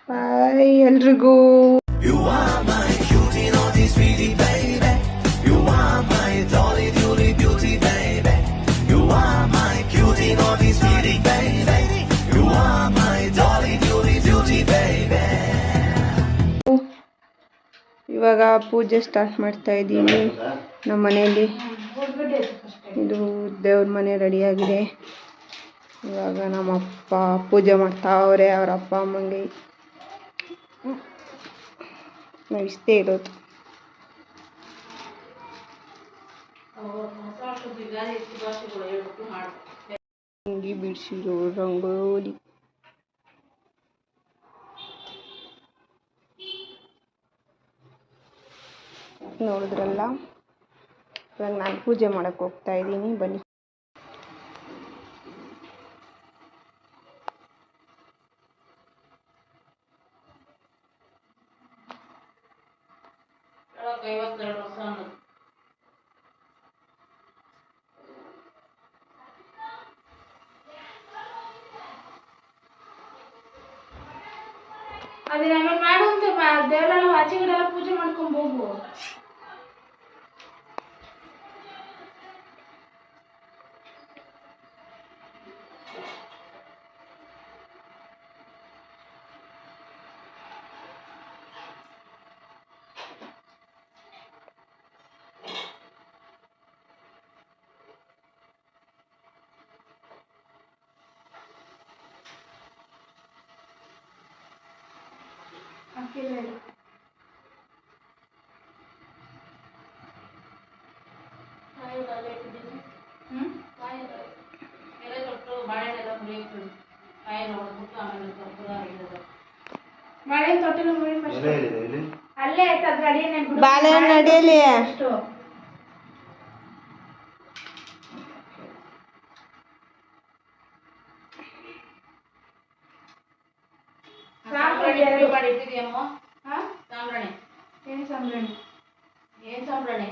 ಬಾಯ್ ಎಲ್ರಿಗೂ. ಇವಾಗ ಪೂಜೆ ಸ್ಟಾರ್ಟ್ ಮಾಡ್ತಾ ಇದ್ದೀನಿ ನಮ್ಮ ಮನೆಯಲ್ಲಿ. ಇದು ದೇವ್ರ ಮನೆ ರೆಡಿಯಾಗಿದೆ. ಇವಾಗ ನಮ್ಮಪ್ಪ ಪೂಜೆ ಮಾಡ್ತಾವ್ರೆ. ಅವ್ರ ಅಪ್ಪ ಅಮ್ಮಂಗೆ ನಾವು ಇಷ್ಟೇ ಇರೋದು. ಅಂಗಿ ಬಿಡಿಸಿರೋ ರಂಗೋಲಿ. ನೋಡಿದ್ರಲ್ಲ, ಇವಾಗ ನಾನು ಪೂಜೆ ಮಾಡಕ್ಕೆ ಹೋಗ್ತಾ ಇದ್ದೀನಿ. ಬನ್ನಿ. ಅದೇ ಆಮೇಲೆ ಮಾಡುವಂತೆ ದೇವರೆಲ್ಲ ಆಚೆಗಡೆಲ್ಲ ಪೂಜೆ ಮಾಡ್ಕೊಂಡು ಹೋಗು. ಬಾಳೆಹಣ್ಣು ನಡಿಯಲಿ. ಏನ್ ಸಂಬ್ರಣೆ?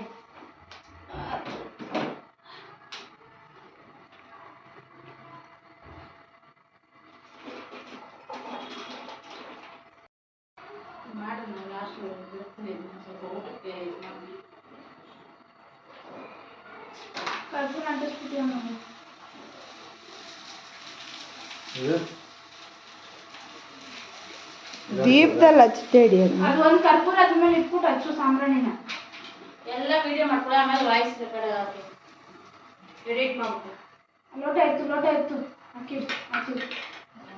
ದೀಪದಲ್ಲಿ ಹಚ್ತೇಡಿ ಅದು ಒಂದು ಕರ್ಪೂರ ಅದ್ರ ಮೇಲೆ ಇಟ್ಬಿಟ್ಟು ಹಚ್ಚು ಸಾಂಬ್ರಾಣಿನ. ಎಲ್ಲ ವಿಡಿಯೋ ಮಾಡ್ಕೊಳ್ಳಿ. ಆಮೇಲೆ ವಾಯ್ಸ್ ರೆಕಾರ್ಡ್ ಆಗುತ್ತೆ. ಎಡಿಟ್ ಮಾಡ್ಬೇಕು. ಲೋಟ ಎತ್ತು ಹಾಕಿ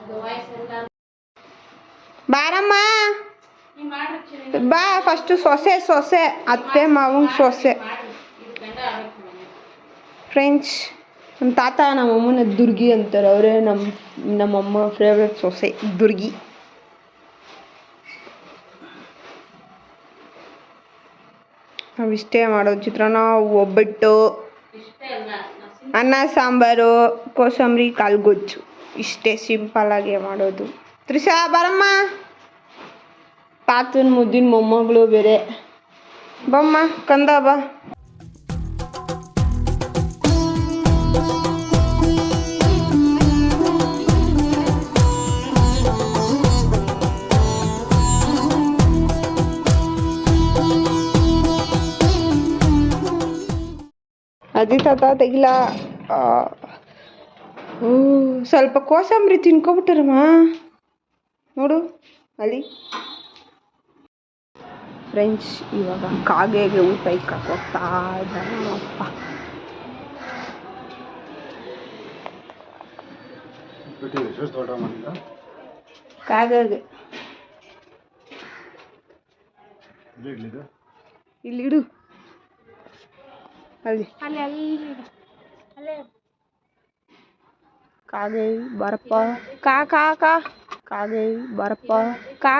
ಅದು ವಾಯ್ಸ್ ಎಲ್ಲ. ಬಾರಮ್ಮ ಬಾ. ಫಸ್ಟು ಸೊಸೆ ಅತ್ತೆ ಮಾವಂಗ್ ಸೊಸೆ. ಫ್ರೆಂಡ್ಸ್, ನಮ್ಮ ತಾತ ನಮ್ಮಮ್ಮನ ದುರ್ಗಿ ಅಂತಾರೆ. ಅವರೇ ನಮ್ಮಮ್ಮ ಫೇವ್ರೆಟ್ ಸೊಸೆ ದುರ್ಗಿ. ನಾವು ಇಷ್ಟೇ ಮಾಡೋದು. ಚಿತ್ರಾನ್ನ, ಒಬ್ಬಟ್ಟು, ಅನ್ನ ಸಾಂಬಾರು, ಕೋಸಂಬರಿ, ಕಾಳುಗೊಜ್ಜು. ಇಷ್ಟೇ ಸಿಂಪಲ್ಲಾಗೆ ಮಾಡೋದು. ತ್ರಿಷಾ ಬರಮ್ಮ. ತಾತನ ಮುದ್ದಿನ ಮೊಮ್ಮಗಳು ಬೇರೆ. ಬಮ್ಮ ಕಂದ ಬಾ. ಅಜ್ಜಿ ತಾತ ತೆಗಿಲ. ಸ್ವಲ್ಪ ಕೋಸಂಬರಿ ತಿನ್ಕೊಬಿಟ್ಟಾರಮ್ಮ. ನೋಡು ಅಲ್ಲಿ. ಫ್ರೆಂಡ್ಸ್, ಇವಾಗ ಕಾಗೆಗೆ ಊಟ ಇಕ್ಕಕ್ಕೆ ಹೋಗ್ತಾ ಇದ್ದಾರೆ ನಮ್ಮಪ್ಪ. ಕಾಗೆಗೆ ಇಲ್ಲಿಡು. ಅಲ್ಲಿ ಕಾಗೆ ಬರಪ್ಪ. ಕಾ ಕಾಗೆ ಬರಪ್ಪ. ಕಾ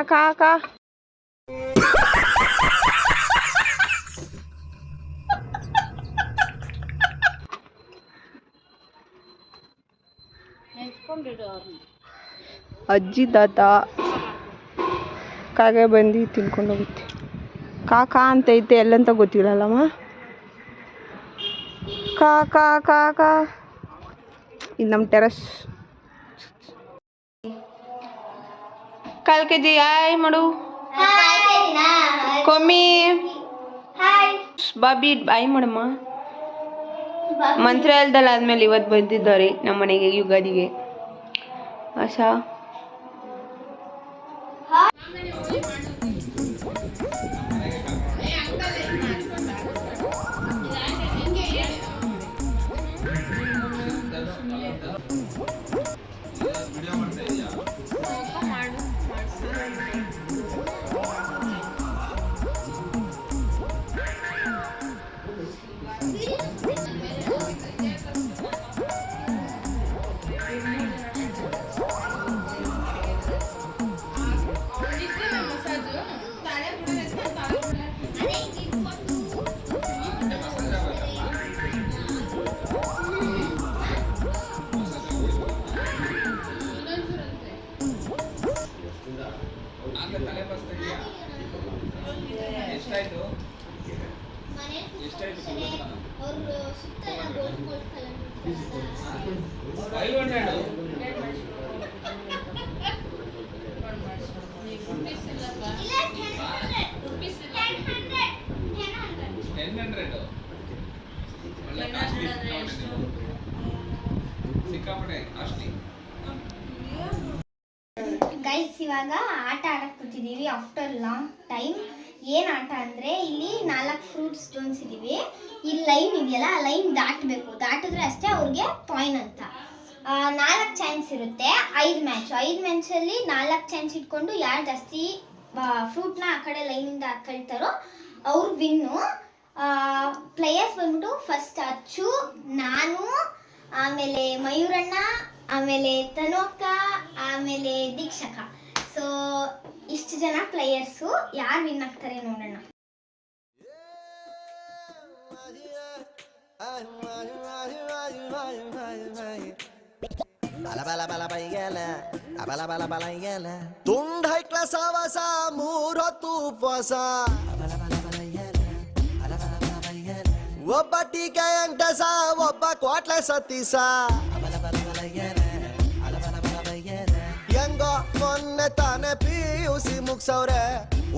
ಅಜ್ಜಿ ತಾತ ಕಾಗೆ ಬಂದು ತಿನ್ಕೊಂಡೋಗುತ್ತೆ. ಕಾಕಾ ಅಂತೈತೆ, ಎಲ್ಲಂತ ಗೊತ್ತಿಲ್ಲಲ್ಲಮ್ಮ. ಕಾ ಇದು ನಮ್ಮ ಟೆರಸ್. ಕಾಲ್ ಕೆಜಿ ಆಯ್ ಮಾಡು ಕೊಮ್ಮಿ ಬಾಬಿ ಆಯ್ ಮಾಡಮ್ಮ. ಮಂತ್ರಾಲಯದಲ್ಲಿ ಆದ್ಮೇಲೆ ಇವತ್ತು ಬಂದಿದ್ದಾರೆ ನಮ್ಮ ಮನೆಗೆ ಯುಗಾದಿಗೆ. ಆಶಾ ಗೈಸ್ ಇವಾಗ ಆಟ ಆಡಕ್ ಕೂತಿದ್ದೀವಿ ಆಫ್ಟರ್ ಲಾಂಗ್ ಟೈಮ್. ಏನು ಆಟ ಅಂದರೆ ಇಲ್ಲಿ 4 ಫ್ರೂಟ್ಸ್ ಜೋಡಿಸಿದ್ದೀವಿ. ಈ ಲೈನ್ ಇದೆಯಲ್ಲ ಆ ಲೈನ್ ದಾಟಬೇಕು, ದಾಟಿದ್ರೆ ಅಷ್ಟೇ ಅವ್ರಿಗೆ ಪಾಯಿಂಟ್ ಅಂತ. 4 ಚಾನ್ಸ್ ಇರುತ್ತೆ, 5 ಮ್ಯಾಚಲ್ಲಿ 4 ಚಾನ್ಸ್ ಇಟ್ಕೊಂಡು ಯಾರು ಜಾಸ್ತಿ ಫ್ರೂಟ್ನ ಆ ಕಡೆ ಲೈನಿಂದ ಹಾಕೊಳ್ತಾರೋ ಅವ್ರು ವಿನ್ನು. ಪ್ಲೇಯರ್ಸ್ ಬಂದ್ಬಿಟ್ಟು ಫಸ್ಟ್ ಅಚ್ಚು, ನಾನು, ಆಮೇಲೆ ಮಯೂರಣ್ಣ, ಆಮೇಲೆ ತನು ಅಕ್ಕ, ಆಮೇಲೆ ದೀಕ್ಷಕ. ಸೊ ಇಷ್ಟು ಜನ ಪ್ಲೇಯರ್ಸು. ಯಾರು ವಿನ್ ಆಗ್ತಾರೆ ನೋಡೋಣ. ತುಂಡ ಹೈಕ್ಲ ಸಾವಾಸ 3 ಹೊತ್ತು ಉಪವಾಸ, ಒಬ್ಬ ಟೀಕೆ ಅಂಟಸ, ಒಬ್ಬ ಕ್ವಾಟ್ಲೆ ಸತ್ತೀಸ. ಹೆಂಗೋ ಮೊನ್ನೆ ತಾನೆ PUC ಮುಗ್ಸವ್ರೆ,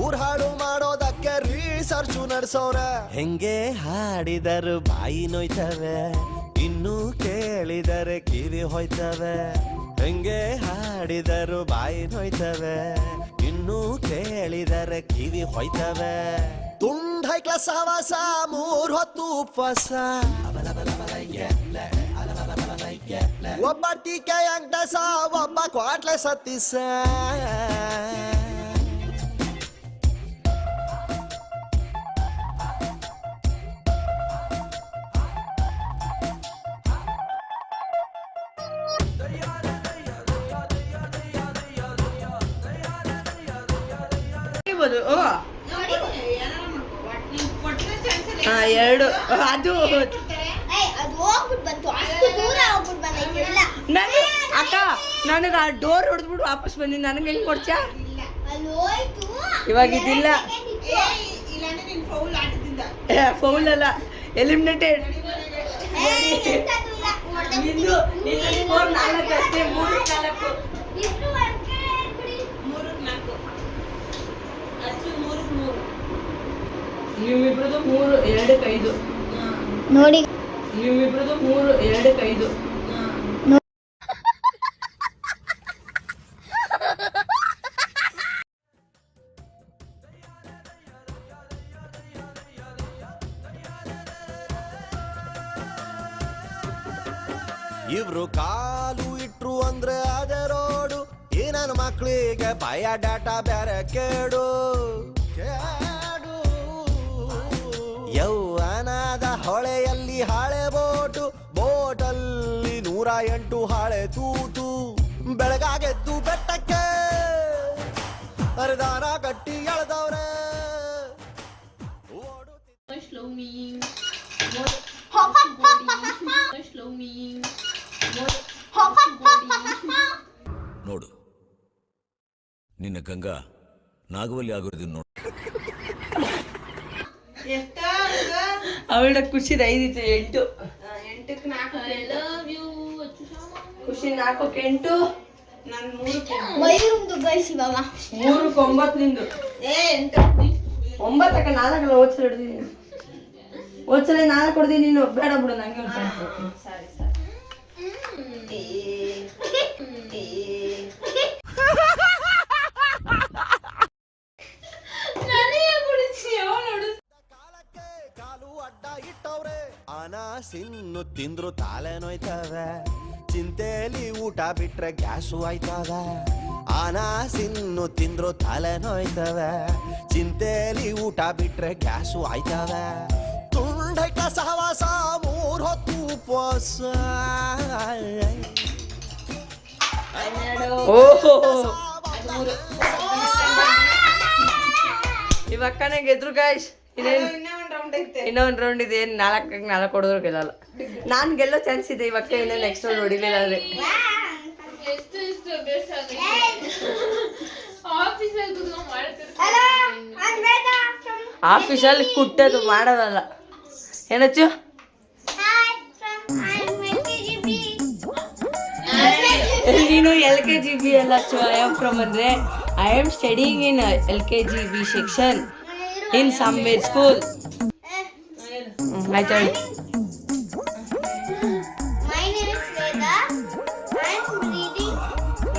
ಊರ್ ಹಾಡು ಮಾಡೋದಕ್ಕೆ ರಿಸರ್ಚು ನಡ್ಸವ್ರೆ. ಹೆಂಗೆ ಹಾಡಿದರು ಬಾಯಿ ನೋಯ್ತವೆ, ಇನ್ನು ಕೇಳಿದರೆ ಕಿವಿ ಹೋಯ್ತವೆ. ಹೆಂಗೆ ಹಾಡಿದರು ಬಾಯಿ ನೋಯ್ತವೆ, ಇನ್ನು ಕೇಳಿದರೆ ಕಿವಿ ಹೋಯ್ತವೆ. ತುಂಡ ಹೈಕ್ಲ ಸಹವಾಸ 3 ಹೊತ್ತು ಉಪವಾಸ, ಒಬ್ಬ ಟೀಕೆ ಅಂಟಸ, ಒಬ್ಬ ಕ್ವಾಟ್ಲೆ ಸತ್ತೀಸ. ಎರಡು ಅದು ಹೋಗ್ಬಿಟ್ಟು ಬಂತು, ಅಷ್ಟು ದೂರ ಹೋಗ್ಬಿಟ್ಟು ಬಂದೈತಿಲ್ಲ. ಅಕ್ಕ ನನಗೆ ಆ ಡೋರ್ ಹೊಡೆದ್ಬಿಟ್ಟು ವಾಪಸ್ ಬಂದಿ, ನನಗೆ ಹೆಂಗ್ ಕೊಡ್ತೀಯ? ಅಲ್ಲಿ ಹೋಯ್ತು, ಇವಾಗ ಇದಿಲ್ಲ. ಫೌಲ್ ಅಲ್ಲ, ಎಲಿಮಿನೇಟೆಡ್. ನಿಮ್ಮಿಬ್ರದ್ದು 3 2 5 ನೋಡಿ. ನಿಮ್ಮಿಬ್ರದ್ದು 3 2 5. ಇವ್ರು ಕಾಲು ಇಟ್ರು ಅಂದ್ರೆ ಅದೇ ರೋಡು, ಈ ನನ್ನ ಮಕ್ಳಿಗೆ ಬಯೋಡಾಟಾ ಬೇರೆ ಕೇಡು. ಯೌವನದ ಹೊಳೆಯಲ್ಲಿ ಹಾಳೆ ಬೋಟಲ್ಲಿ 108 ಹಾಳೆ ತೂತು. ಬೆಳಗಾಗೆದ್ದು ಬೆಟ್ಟಕ್ಕೆ ಹರಿದಾರ ಕಟ್ಟಿ ಎಳೆದವ್ರೆ. ನೋಡು, ನಿನ್ನ ಗಂಗಾ ನಾಗವಲ್ಲಿ ಆಗೋದು ನೋಡು. ಅವಳ ಖುಷಿದ 5 8 8ಕ್ಕೆ 4 ಖುಷಿ 4ಕ್ಕೆ 8 ಮಯೂರುಂದು ಗೈಸ್ ಇವಾಗ 3-9 ನಿಂದು 9 4 ಓದ್ಸಲ ಹಿಡ್ದಿದ್ದೀನಿ. ಓದ್ಸಲ 4 ಕೊಡ್ತೀನಿ ನೀನು. ಬೇಡ ಬಿಡು ನಂಗೆ ಒಂದು ಪ್ಯಾಂಟ್ ಕೊಡ್ತೀನಿ. ಕಾಲಕ್ಕೆ ಕಾಲು ಅಡ್ಡ ಇಟ್ಟವ್ರೆ ಅನಾಸಿನ್ನು ತಿಂದ್ರು ತಾಲೆ ನೋಯ್ತವೆ ಚಿಂತೆಲಿ ಊಟ ಬಿಟ್ರೆ ಗ್ಯಾಸು ಆಯ್ತದ ಅನಾಸಿನ್ನು ತಿಂದ್ರು ತಲೆ ನೋಯ್ತವೆ ಚಿಂತೆಲಿ ಊಟ ಬಿಟ್ರೆ ಗ್ಯಾಸು ಆಯ್ತವೆ ತುಂಡಕ ಸಹವಾಸ 3 ಹೊತ್ತು ಉಪವಾಸ ಓಹೋ ಇವಕ್ಕನೇ ಗೆದ್ರು ಗಾಯ್ಸ್. ಇನ್ನೂ ಒಂದು ರೌಂಡ್ ಇದೆ. ಏನು 4 ಹೊಡೆದ್ರು ಗೆಲ್ಲಲ್ಲ. ನಾನು ಗೆಲ್ಲೋ ಚಾನ್ಸ್ ಇದೆ ಇವಕ್ಕ. ಇನ್ನೂ ನೆಕ್ಸ್ಟ್ ರೌಂಡ್ ಹೊಡಿಲಿಲ್ಲ ಅಂದ್ರೆ ಆಫೀಸಲ್ಲಿ ಕುಟ್ಟದು ಮಾಡೋದಲ್ಲ. ಏನಚ್ಚು ನೀನು LKGB ಅಲ್ಲ ಅಚ್ಚು. ಐ ಆಮ್ ಫ್ರಮ್ ಅಂದ್ರೆ I am studying in LKGB section in somewhere school. ಆಯ್ತು ಹೇಳಿ.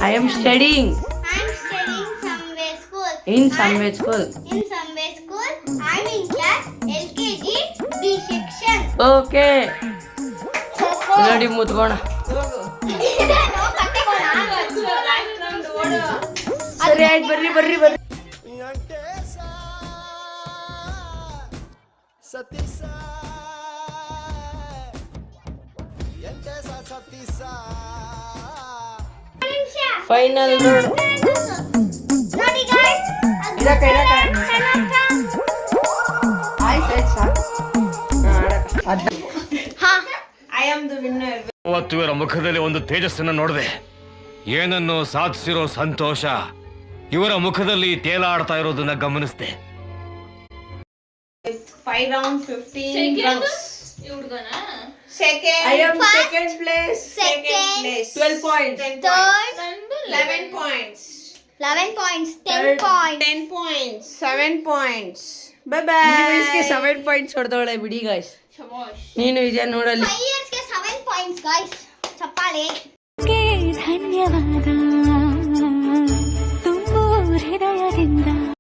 I am studying in somewhere school. I'm in class LKG B section. Okay. ನೋಡಿ ಮುತ್ಕೋಣ. ಸರಿ ಆಯ್ತು ಬರ್ರಿ ಬರ್ರಿ ಬರ್ರಿ. Venkatesh Satish Venkatesh Satish final road. ನೋಡಿ guys, ಇರಕ ಆಯ್ತು ಸಾಕು. I am the winner. ಅವತ್ತು ಇವರ ಮುಖದಲ್ಲಿ ಒಂದು ತೇಜಸ್ಸನ್ನು ನೋಡಿದೆ. ಏನನ್ನು ಸಾಧಿಸಿರೋ ಸಂತೋಷ ಇವರ ಮುಖದಲ್ಲಿ ತೇಲಾಡ್ತಾ ಇರೋದನ್ನ ಗಮನಿಸಿದೆ. 5 rounds 15 rounds. Second. I am second place. 12 points. third 11 points. 11 points, 10 points. 10 points. 7 points. Bye bye. ಇದಕ್ಕೆ 7 points ಹೊಡೆದವಳೆ ಬಿಡಿ guys. ನೀನು ಇದೆ ನೋಡಲಿ. 5 years ಗೆ 7 points guys. ಚಪ್ಪಾಳೆ. ಧನ್ಯವಾದ ತುಂಬು ಹೃದಯದಿಂದ